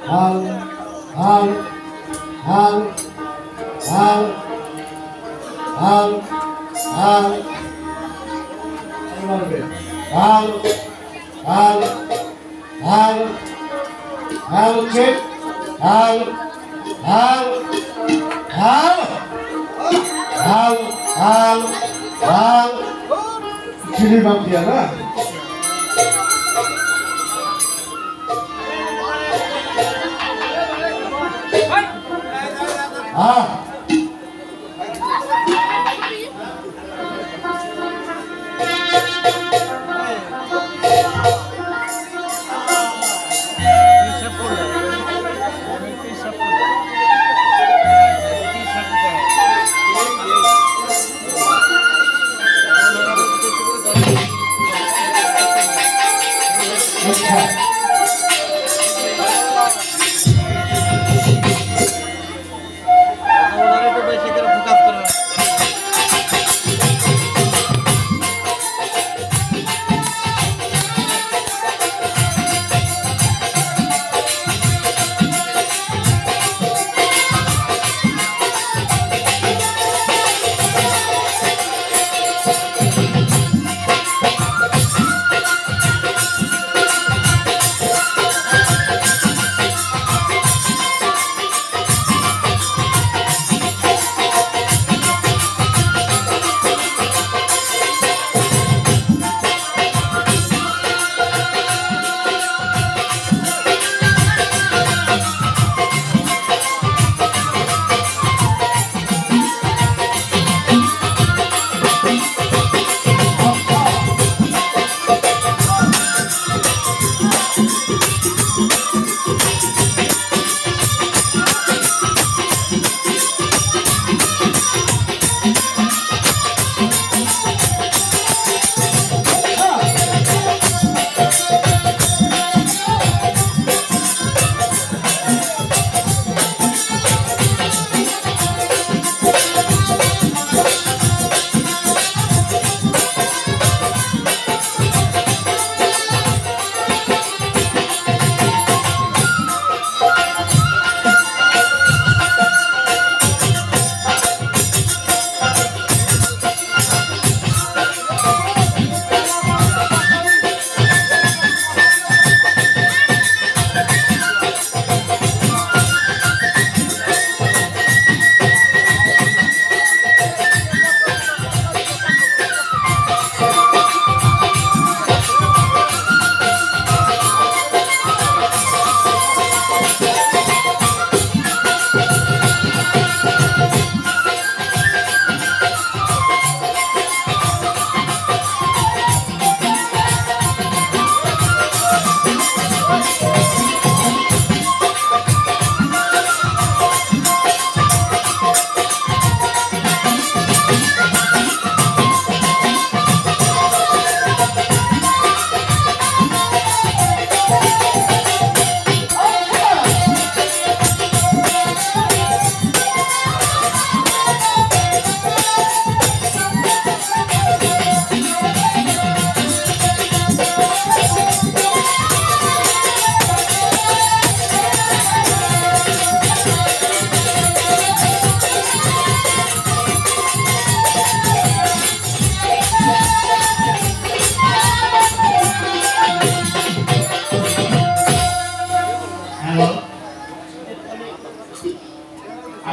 হাল হাল হাল হাল হাল হাল হাল হাল হাল হাল চেক হাল হাল হাল হাল হাল হাল চিনি বাপ দিয়া না হ্যাঁ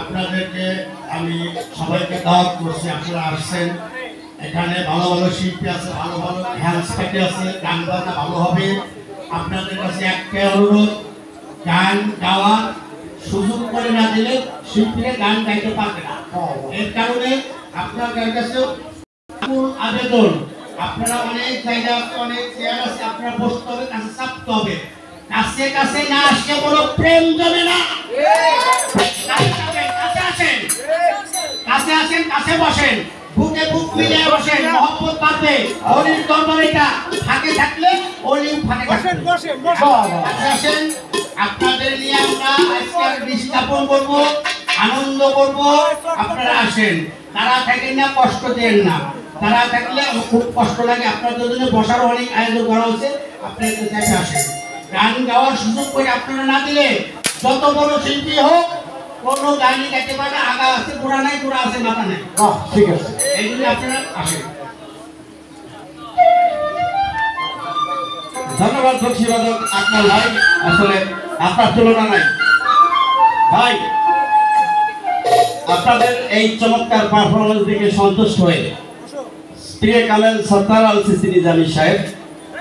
আপনাদেরকে আমি সবাইকে দাওয়াত করছি, আপনারা আসছেন। এখানে ভালো ভালো শিল্পী আছে, ভালো ভালো হ্যান্স পার্টি আছে, গান বাজনা ভালো হবে। আপনাদের কাছে একটা অনুরোধ, গান গাওয়ার সুযোগ করে না দিলে শিল্পীরা গান গাইতে পারবে না। এর কারণে আপনাদের কাছে আবেদন, আপনারা অনেক জায়গা অনেক চেয়ার আছে, আপনারা বসতে হবে, কাছে চাপতে হবে। কাছে কাছে না আসলে কোনো প্রেম জমে না। কাছে আসেন, কাছে বসেন, বুকে বুক মিলিয়ে বসেন, মহব্বত বাঁধবে। অলির দরবারিটা ফাঁকে থাকলে অলিও ফাঁকে বসেন বসেন বসেন। আসেন, আপনাদের নিয়ে আমরা আজকের বিস্তাপন করব, আনন্দ করব। আপনারা আসেন, তারা থাকেন না, কষ্ট দেন না। তারা থাকলে খুব কষ্ট লাগে। আপনাদের জন্য বসার অনেক আয়োজন করা হচ্ছে, আপনাদের কাছে আসেন। গান গাওয়ার সুযোগ করে আপনারা না দিলে যত বড় শিল্পী হোক কোনো গানই গাইতে পারে না, আগা আছে গোড়া নাই, গোড়া আছে মাথা নাই। ঠিক আছে, এইগুলি আপনারা আসেন। ধন্যবাদ বক্সিবাদক আকমল ভাই, আসলে আপনার তুলনা নাই ভাই। আপনাদের এই চমৎকার পারফরমেন্স দেখে সন্তুষ্ট হয়ে প্রিয় কামেল সত্তার আল সিসি নিজামী সাহেব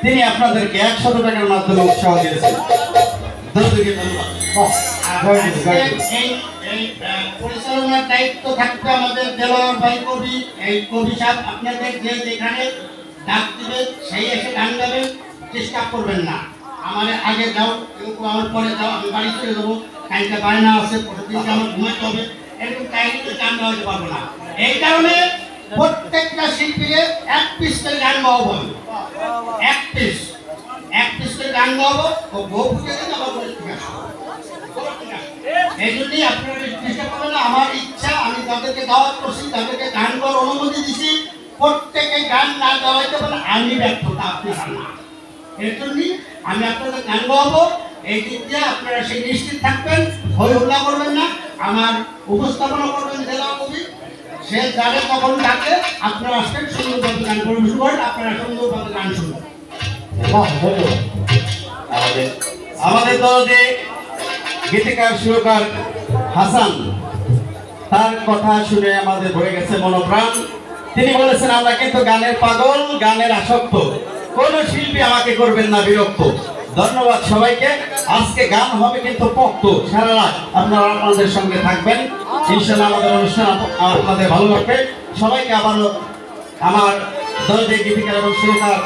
তিনি আপনাদেরকে 100 টাকার মাধ্যমে উৎসাহ দিয়েছেন। পরিচালনার দায়িত্ব থাকবে আমাদের দেলোয়ার ভাই কবি। এই কবি সাহেব আপনাদের যে যেখানে ডাক দিবে সেই এসে গান গাবে, চেষ্টা করবেন না আমাদের আগে যাও কিন্তু আমার পরে যাও, আমি বাড়ি চলে যাবো, কালকে বায়না আছে, প্রতিদিনকে আমার ঘুমাইতে হবে, এরকম টাইমে গান গাওয়াতে পারবো না। এই কারণে প্রত্যেকটা শিল্পীকে এক পিস করে গান গাওয়াবো, এক পিস করে গান গাওয়াবো। ও বউ ফুটে দিন আবার বলে ঠিক আছে। এই জন্যই আপনারা চেষ্টা করবেন না। আমার ইচ্ছা, আমি তাদেরকে দাওয়াত করছি, তাদেরকে গান গাওয়ার অনুমতি দিছি, প্রত্যেকে গান না গাওয়াইতে পারলে আমি ব্যর্থতা, আপনারা না। এর জন্যই আমি আপনাদের গান গাওয়াবো। এই দিক দিয়ে আপনারা সেই নিশ্চিত থাকবেন, হই হল্লা করবেন না। আমার উপস্থাপনা করবেন জেলা কবি, সে যারে কখন ডাকে আপনারা আসবেন, সুন্দরভাবে গান পরিবেশন করেন, আপনারা সুন্দরভাবে গান শুনবেন। আমাদের দলে গীতিকার সুরকার হাসান, তার কথা শুনে আমাদের ভরে গেছে মনোপ্রাণ। তিনি বলেছেন আমরা কিন্তু গানের পাগল, গানের আসক্ত, কোন শিল্পী আমাকে করবেন না বিরক্ত। ধন্যবাদ সবাইকে। আজকে গান হবে কিন্তু পক্ত, সারা রাত আপনারা আপনাদের সঙ্গে থাকবেন, ইনশাআল্লাহ আমাদের অনুষ্ঠান আপনাদের ভালো লাগবে। সবাইকে আবারও আমার দলদের গীতিকার এবং সুরকার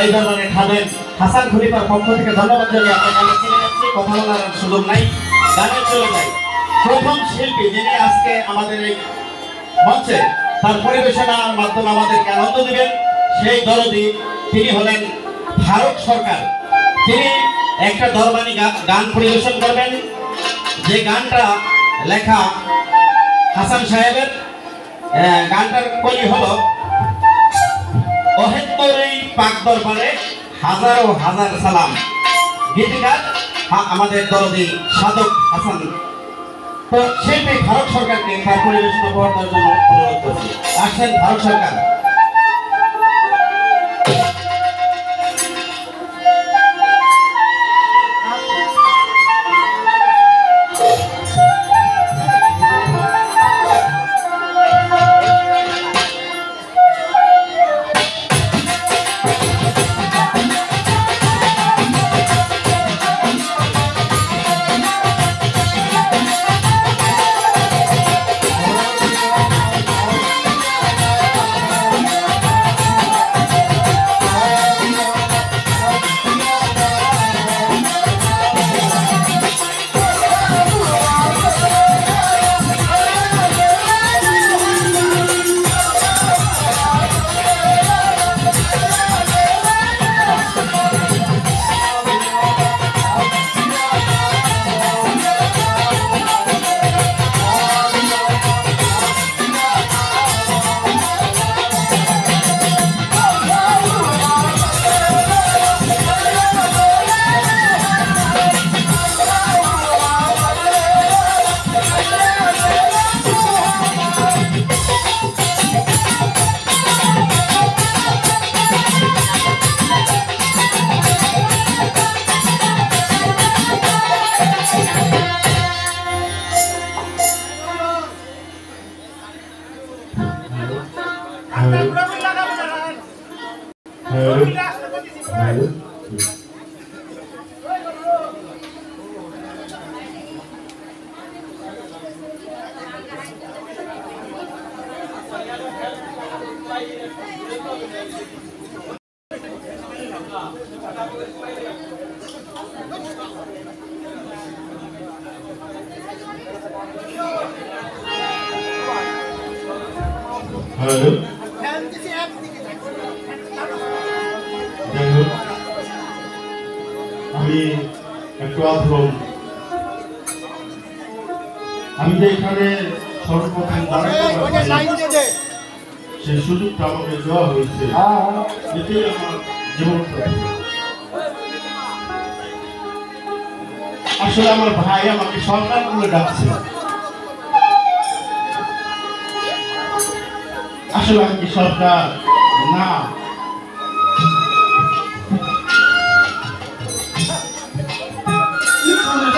এই ধরনের খাবেন হাসান খলিফার পক্ষ থেকে ধন্যবাদ জানিয়ে আপনার গানে চলে যাচ্ছি। কথা বলার সুযোগ নাই, গানে চলে যাই। প্রথম শিল্পী যিনি আজকে আমাদের এই মঞ্চে তার পরিবেশনার মাধ্যমে আমাদেরকে আনন্দ দিবেন, সেই দরদি তিনি হলেন ফারুক সরকার। তিনি একটা দরবানি গান পরিবেশন করবেন, যে গানটা লেখা হাসান সাহেবের। গানটার কলি হলো ওহেত্তরেই পাক দরবারে হাজারো হাজার সালাম। গীতিকার আমাদের দরদি সাধক হাসান। তো শিল্পী ফারুক সরকারকে তার পরিবেশনা করার জন্য অনুরোধ করছি। আসেন ফারুক সরকার। আমি একটু আধুম, আমি যে এখানে সর্বপ্রথম দাঁড়াতে সেই সুযোগটা আমাকে দেওয়া হয়েছে, এটাই আমার জীবন। আসলে আমার ভাই আমাকে সরকার বলে ডাকছে। আসলে আমি কি সরকার না,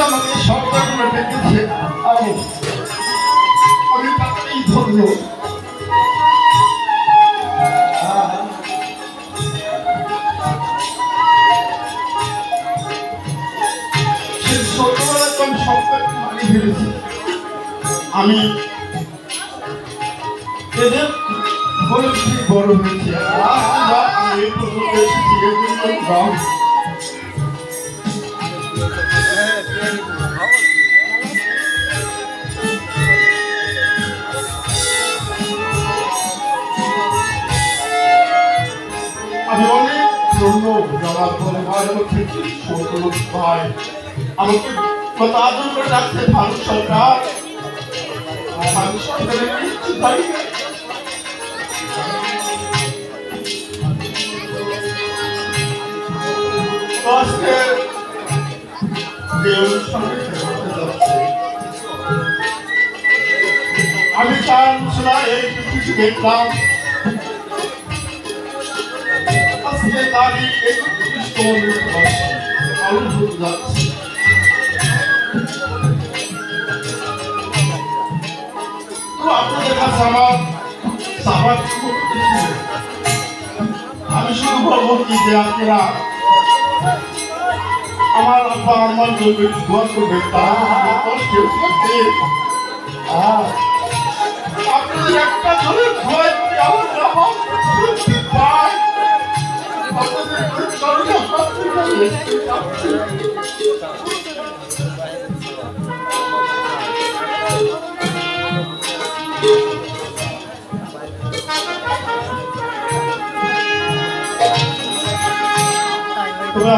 আমাকে সরকার বলে ডেকেছে। আমি তাকেই ধরলো। আমি এদের বড় হয়েছি। আমি অনেক জন্য যাওয়ার পরে ভাই আমাকে কত আদর করে রাখছে ভারত সরকার। ভারত সরকারের কিছু ভাই আমি চার এই কিছু দেখলাম। আজকে তারিখ 31 যাচ্ছে। আপনাদের কাছে আমার সাবাদ আমি শুরু করবো কি যে আপনারা আমার আব্বা আমার জন্য দোয়া করবেন। তারা কেউ থাকবে আপনাদের একটা ধরে ভয় করে আমার মুক্তি পায়। আপনাদের চরণে হাত রেখে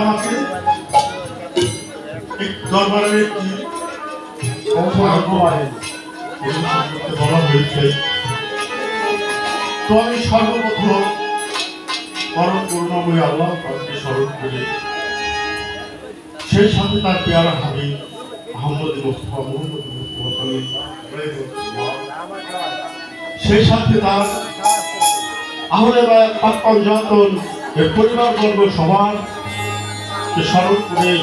আমাকে দরবারের একটি বলা হয়েছে। তো আমি সর্বপ্রথম পরম করুণাময়ী আল্লাহ পাককে স্মরণ করি, সেই সাথে তার পেয়ারা হাবিব আহমদ মুস্তাফা মুহাম্মদ মুস্তাফা সেই সাথে তার আহলে বায়াত পাক পঞ্জাতন পরিবারবর্গ সবার স্মরণ করে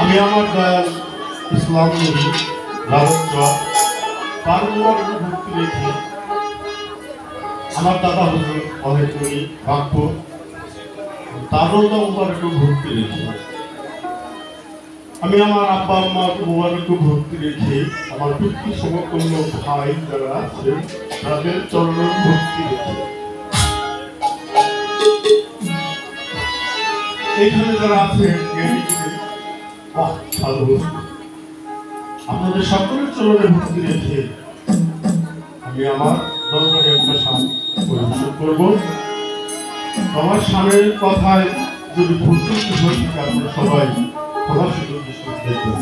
আমি আমার দয়াল ইসলাম নবী রাজত্ব তার ভক্তি রেখে আমার দাদা হুজুর অনেক করি বাক্য তারও একটু ভক্তি রেখে আমি আমার আব্বা আম্মার একটু ভক্তি রেখে আমার পিতৃ সমকন্য ভাই যারা আছে তাদের চরণ ভক্তি রেখে এখানে যারা আছে আপনাদের সকলের চরণে ভক্তি রেখে আমি আমার দরবারে একটা শান পরিবেশন করবো। আমার স্বামীর কথায় যদি ভুল ত্রুটি হয়ে থাকে আপনারা সবাই ক্ষমার সুযোগ দেখবেন।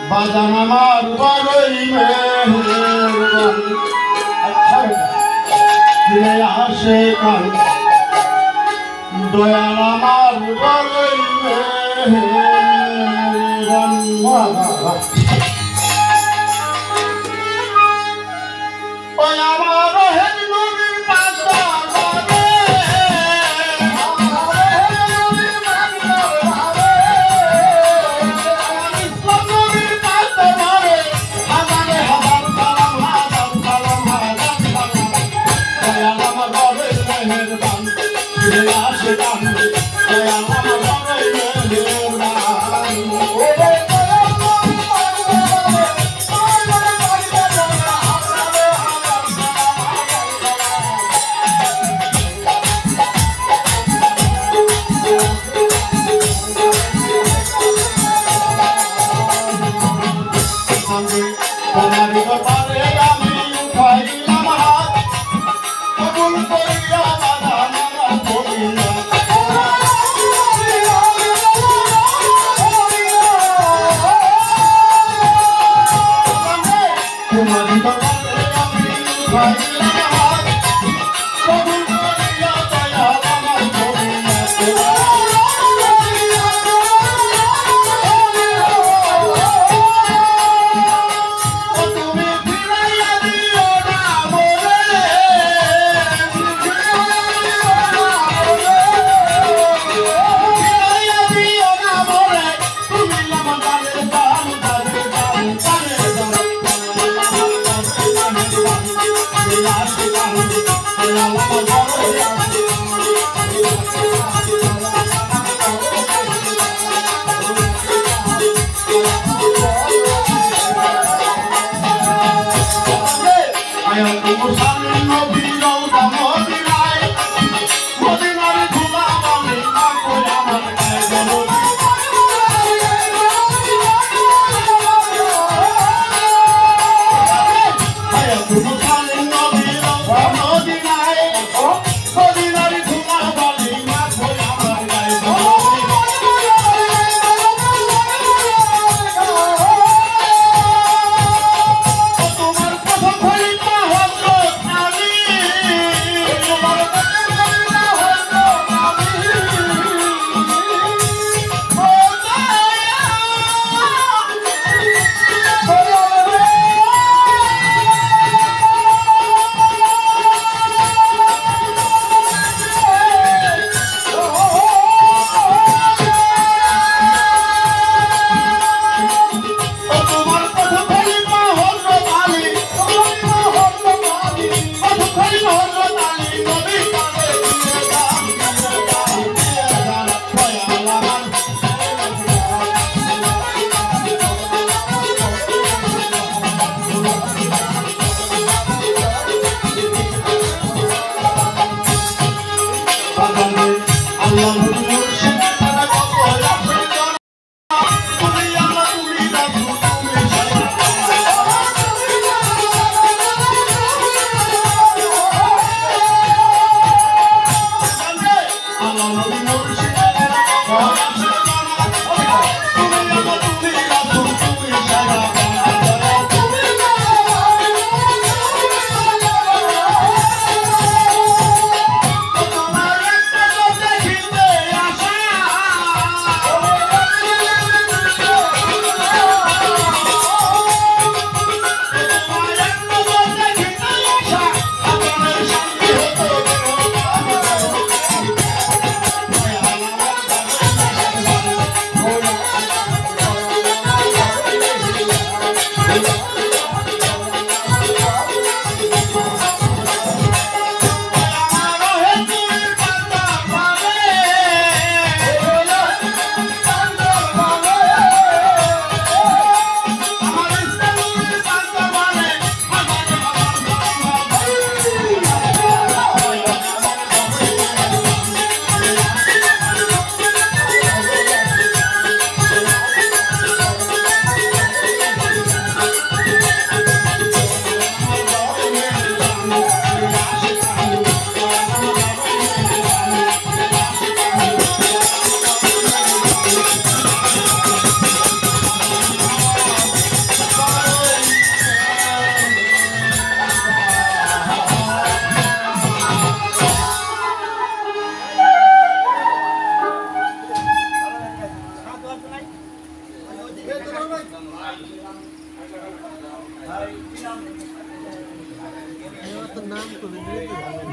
বাজান আমার বড়ই মেহেরবান আসে কান দয়াল আমার বড়ই মেহেরবান ওই আমার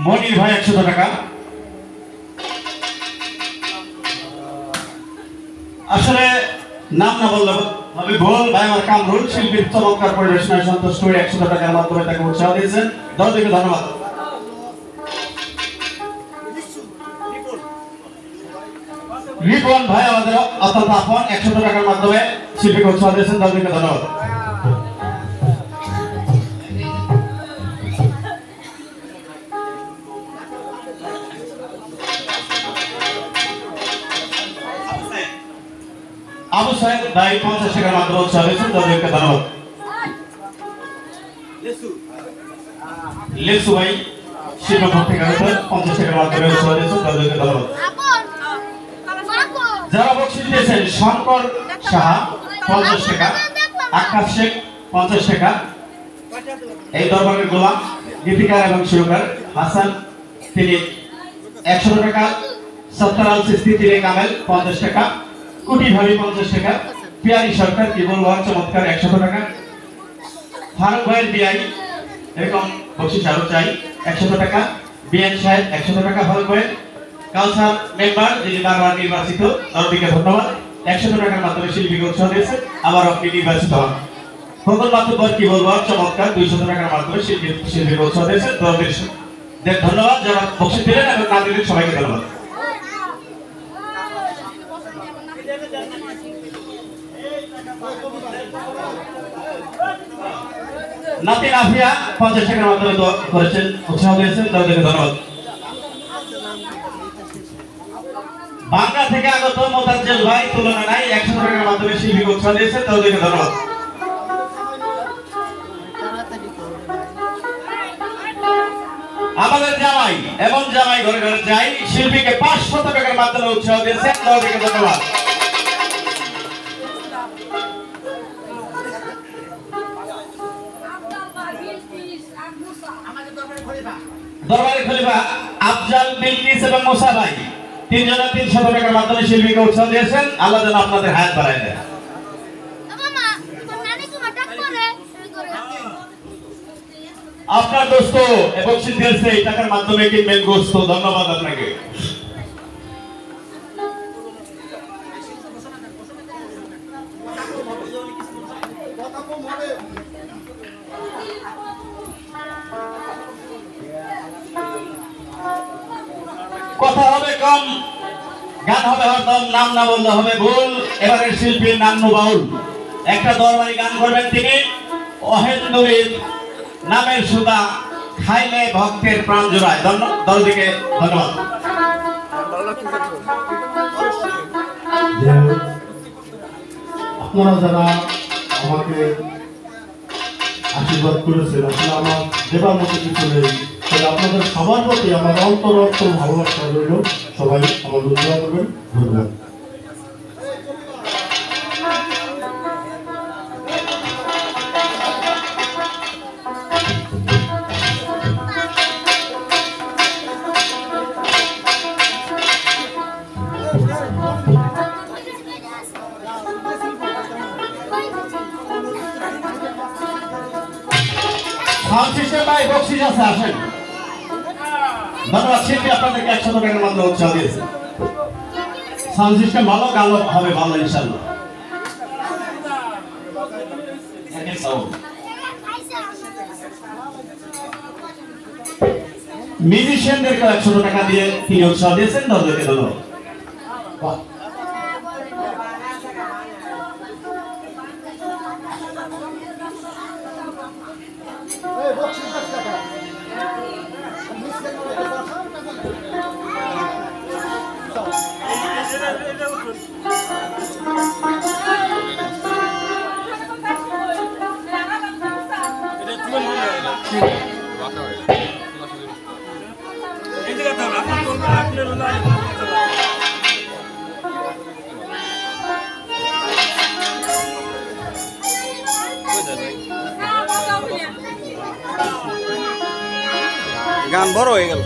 মনির ভাই 100 টাকা। আসলে নাম না বললে হবে ভুল। ভাই আমার কামরুল শিল্পীর চমৎকার পরিবেশনায় সন্তুষ্ট হয়ে 100 টাকার মাধ্যমে তাকে উৎসাহ দিয়েছেন। দর্শককে ধন্যবাদ। রিপন ভাই আমাদের অত্যন্ত আপন 100 টাকার মাধ্যমে শিল্পীকে উৎসাহ দিয়েছেন, তাদেরকে ধন্যবাদ। আবু সাহেব ভাই 50 টাকার মাধ্যমে উৎসাহ দিয়েছেন, তাদেরকে ধন্যবাদ। লেসু ভাই শিল্পপক্ষ থেকে 50 টাকার মাধ্যমে উৎসাহ দিয়েছেন, তাদেরকে ধন্যবাদ। যারা বকশিশ দিয়েছেন শঙ্কর সাহা 50 টাকা, আকাশ শেখ 50 টাকা, এই দরবারের গোলাম গীতিকার এবং সুরকার হাসান তিনি 100 টাকা, সত্তার আল সিস্তি তিনি কামেল 50 টাকা, কুটি ভাবি 50 টাকা, পিয়ারি সরকার কি বলবো চমৎকার 100 টাকা, ফারুক ভাইয়ের বিআই এরকম বকশিশ আরো চাই 100 টাকা, বিএন সাহেব 100 টাকা, ফারুক ভাই কালচার মেম্বার যিনি বারবার নির্বাচিত, তাদেরকে ধন্যবাদ। 100 টাকার মাধ্যমে শিল্পীকে উৎসাহ দিয়েছে, আবার আপনি নির্বাচিত হন। খোকন মাতুব্বর কি বলবো চমৎকার 200 টাকার মাধ্যমে শিল্পীকে উৎসাহ দিয়েছে, তাদের ধন্যবাদ। যারা বকশিশ দিলেন এবং না দিলেন সবাইকে ধন্যবাদ। নাতিন আফিয়া 50 টাকার মাধ্যমে করেছেন, উৎসাহ দিয়েছেন, তাদেরকে ধন্যবাদ। বাংলা থেকে আগত মোতাজ্জেল ভাই তুলনা নাই 100 টাকার মাধ্যমে শিল্পীকে উৎসাহ দিয়েছেন, তাদেরকে ধন্যবাদ। আমাদের জামাই এবং জামাই ঘরে ঘরে যাই শিল্পীকে 500 টাকার মাধ্যমে উৎসাহ দিয়েছেন, তাদেরকে ধন্যবাদ। দরবারে খলিফা আফজাল বিলকিস এবং মুসা ভাই তিনজনে 300 টাকার মাধ্যমে শিল্পীকে উৎসাহ দিয়েছেন, আল্লাহ যেন আপনাদের হায়াত বাড়ায় দেয়। আপনার দোস্ত এবং সিদ্ধিয়েছে এই টাকার মাধ্যমে কিনবেন গোস্ত, ধন্যবাদ আপনাকে। কথা হবে কম, গান হবে হরদম, নাম না বললে হবে ভুল। এবারের শিল্পীর নাম বাউল, একটা দরবারি গান করবেন তিনি অহেন্দুরীর নামের সুদা খাইলে ভক্তের প্রাণ জোড়ায়। দলটিকে ধন্যবাদ। আপনারা যারা আমাকে আশীর্বাদ করেছেন, আসলে আমার দেবার মতো কিছু নেই, তাহলে আপনাদের সবার প্রতি আমার অন্তর ভালোবাসা রইল। সবাই আমাদের দোয়া করবেন। ধন্যবাদ। সাউন্ড সিস্টেম ভাই বকশিশ আছে, আসেন। ধন্যবাদ। শিল্পী আপনাদেরকে 100 টাকার মাধ্যমে উৎসাহ দিয়েছে। সাউন্ড সিস্টেম ভালো, গান হবে ভালো ইনশাআল্লাহ। মিউজিশিয়ানদেরকে 100 টাকা দিয়ে তিনি উৎসাহ দিয়েছেন, তাদেরকে ধন্যবাদ। গান বড় হয়ে গেল।